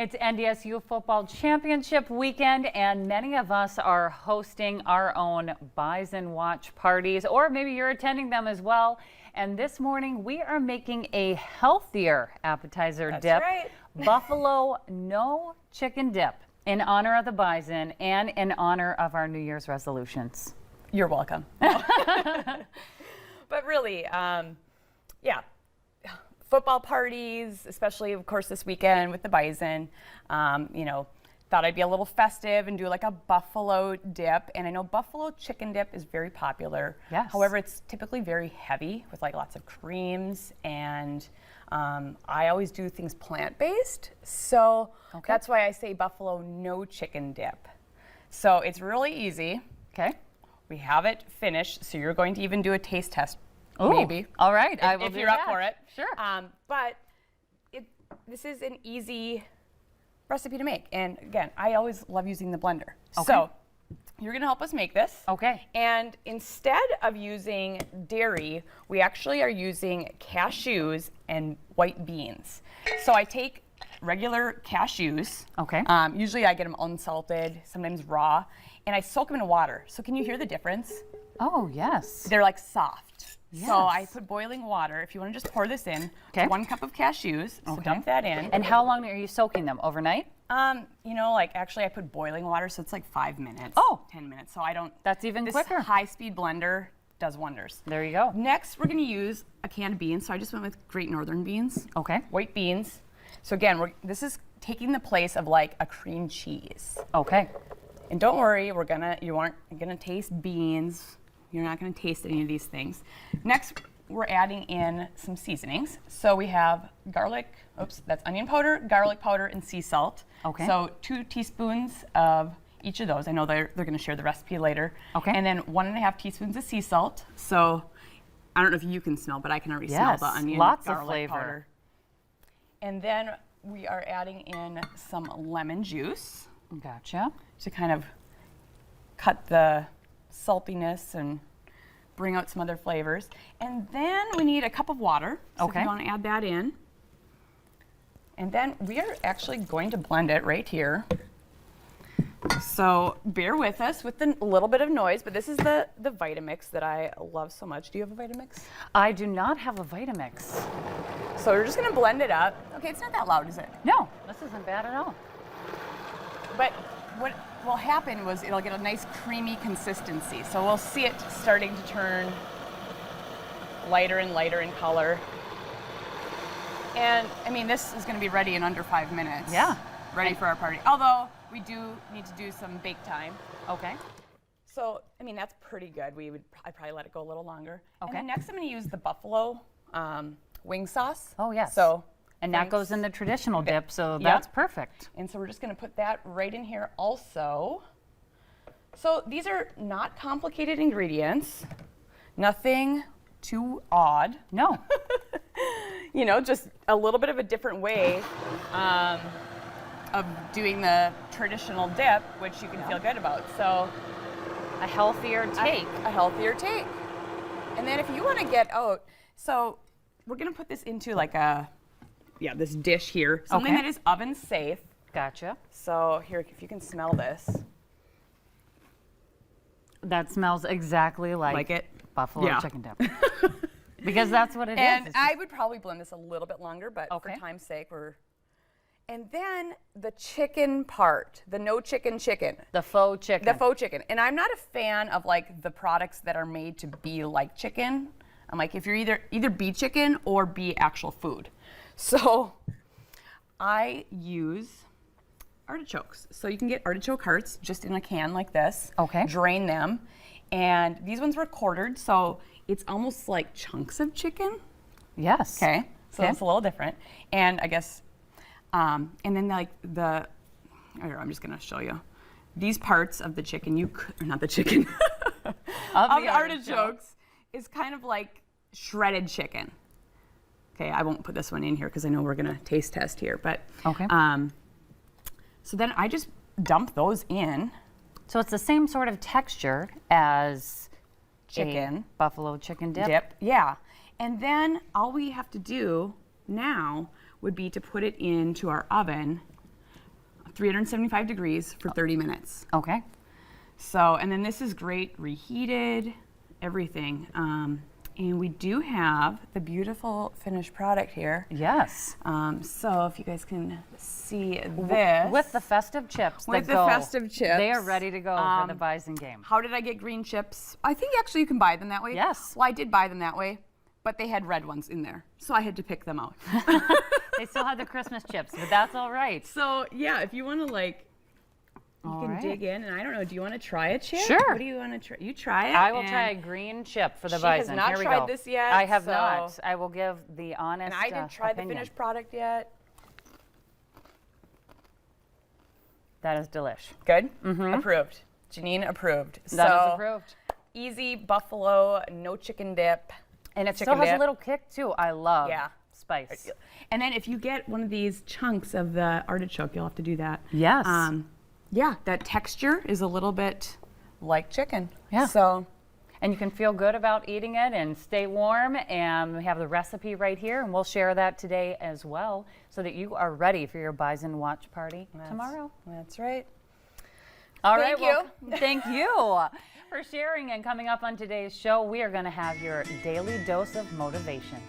It's NDSU Football Championship weekend, and many of us are hosting our own Bison Watch parties, or maybe you're attending them as well. And this morning, we are making a healthier appetizer dip. That's right. Buffalo no chicken dip in honor of the Bison and in honor of our New Year's resolutions. You're welcome. But really, yeah. Football parties, especially, of course, this weekend with the Bison. Thought I'd be a little festive and do like a buffalo dip. And I know buffalo chicken dip is very popular. Yes. However, it's typically very heavy with like lots of creams. And I always do things plant-based. So that's why I say buffalo no chicken dip. So it's really easy. Okay. We have it finished. So you're going to even do a taste test. Ooh, maybe. All right, I will if do you're that. up for it. Sure. But this is an easy recipe to make. And again, I always love using the blender. Okay. So you're going to help us make this. Okay. And instead of using dairy, we actually are using cashews and white beans. So I take regular cashews. Okay. Usually I get them unsalted, sometimes raw, and I soak them in water. So can you hear the difference? Oh, yes. They're like soft. Yes. So I put boiling water. If you want to just pour this in, Okay. 1 cup of cashews. So dump that in. And how long are you soaking them? Overnight? Actually I put boiling water, so it's like 5 minutes. Oh. 10 minutes. So I don't. That's even quicker. This high-speed blender does wonders. There you go. Next, we're going to use a can of beans. So I just went with Great Northern beans. Okay. White beans. So again, this is taking the place of like a cream cheese. Okay. And don't worry, you aren't gonna taste beans. You're not gonna taste any of these things. Next, we're adding in some seasonings. So we have garlic, that's onion powder, garlic powder, and sea salt. Okay. So 2 teaspoons of each of those. I know they're gonna share the recipe later. Okay. And then 1.5 teaspoons of sea salt. So I don't know if you can smell, but I can already smell the onion, lots of garlic flavor. powder. And then we are adding in some lemon juice Gotcha. to kind of cut the saltiness and bring out some other flavors. And then we need a cup of water. So if Okay. you want to add that in. And then we are actually going to blend it right here. So bear with us with a little bit of noise, but this is the Vitamix that I love so much. Do you have a Vitamix? I do not have a Vitamix. So we're just going to blend it up. Okay, it's not that loud, is it? No, this isn't bad at all. But what will happen was it'll get a nice creamy consistency. So we'll see it starting to turn lighter and lighter in color. And I mean, this is going to be ready in under 5 minutes. Yeah. Ready for our party. Although we do need to do some bake time. Okay. So, I mean, that's pretty good. I'd probably let it go a little longer. Okay. And then next I'm going to use the buffalo wing sauce. Oh, yes. So, And that goes in the traditional dip, so Yep. that's perfect. And so we're just going to put that right in here also. So these are not complicated ingredients. Nothing too odd. No. Just a little bit of a different way of doing the traditional dip, which you can feel good about. So A healthier take. a healthier take. And then if you want to get out, so we're going to put this into like this dish here, something Okay. that is oven safe. Gotcha. So here, if you can smell this. That smells exactly like Like it? buffalo Yeah. chicken dip. Because that's what it is. And It's I would probably blend this a little bit longer, but Okay. for time's sake, And then the chicken part, the no chicken chicken. the faux chicken. The faux chicken. And I'm not a fan of like the products that are made to be like chicken. I'm like, if you're either be chicken or be actual food. So I use artichokes. So you can get artichoke hearts just in a can like this. Okay. Drain them. And these ones were quartered, so it's almost like chunks of chicken. Yes. Okay. So Okay. it's a little different. And I guess, and then like I'm just gonna show you. These parts of the chicken, or not the chicken, Of of the the artichokes is kind of like shredded chicken. Okay, I won't put this one in here because I know we're gonna taste test here, but Okay. So then I just dump those in. So it's the same sort of texture as Chicken. a buffalo chicken dip. Yeah. And then all we have to do now would be to put it into our oven 375 degrees for 30 minutes. Okay. So, and then this is great, reheated, everything. And we do have the beautiful finished product here. Yes. So if you guys can see this. With the festive chips With that the go. festive chips. They are ready to go for the Bison game. How did I get green chips? I think actually you can buy them that way. Yes. Well, I did buy them that way, but they had red ones in there. So I had to pick them out. They still have the Christmas chips, but that's all right. So yeah, if you want to like, you All can right. dig in, and I don't know, do you want to try a chip? Sure. What do you want to try? You try it. I will and- try a green chip for the She Bison. has not Here we tried go. this yet, I have so- not. I will give the honest And I didn't try opinion. the finished product yet. That is delish. Good? Approved. Janine approved. That so, is approved. easy buffalo, no chicken dip. And it chicken still has dip. a little kick too. I love Yeah. spice. And then if you get one of these chunks of the artichoke, you'll have to do that. Yes. Yeah, that texture is a little bit like chicken. Yeah. So, And you can feel good about eating it and stay warm. And we have the recipe right here, and we'll share that today as well so that you are ready for your Bison watch party tomorrow. That's right. All Thank right. Well, thank you for sharing. And coming up on today's show, we are going to have your daily dose of motivation.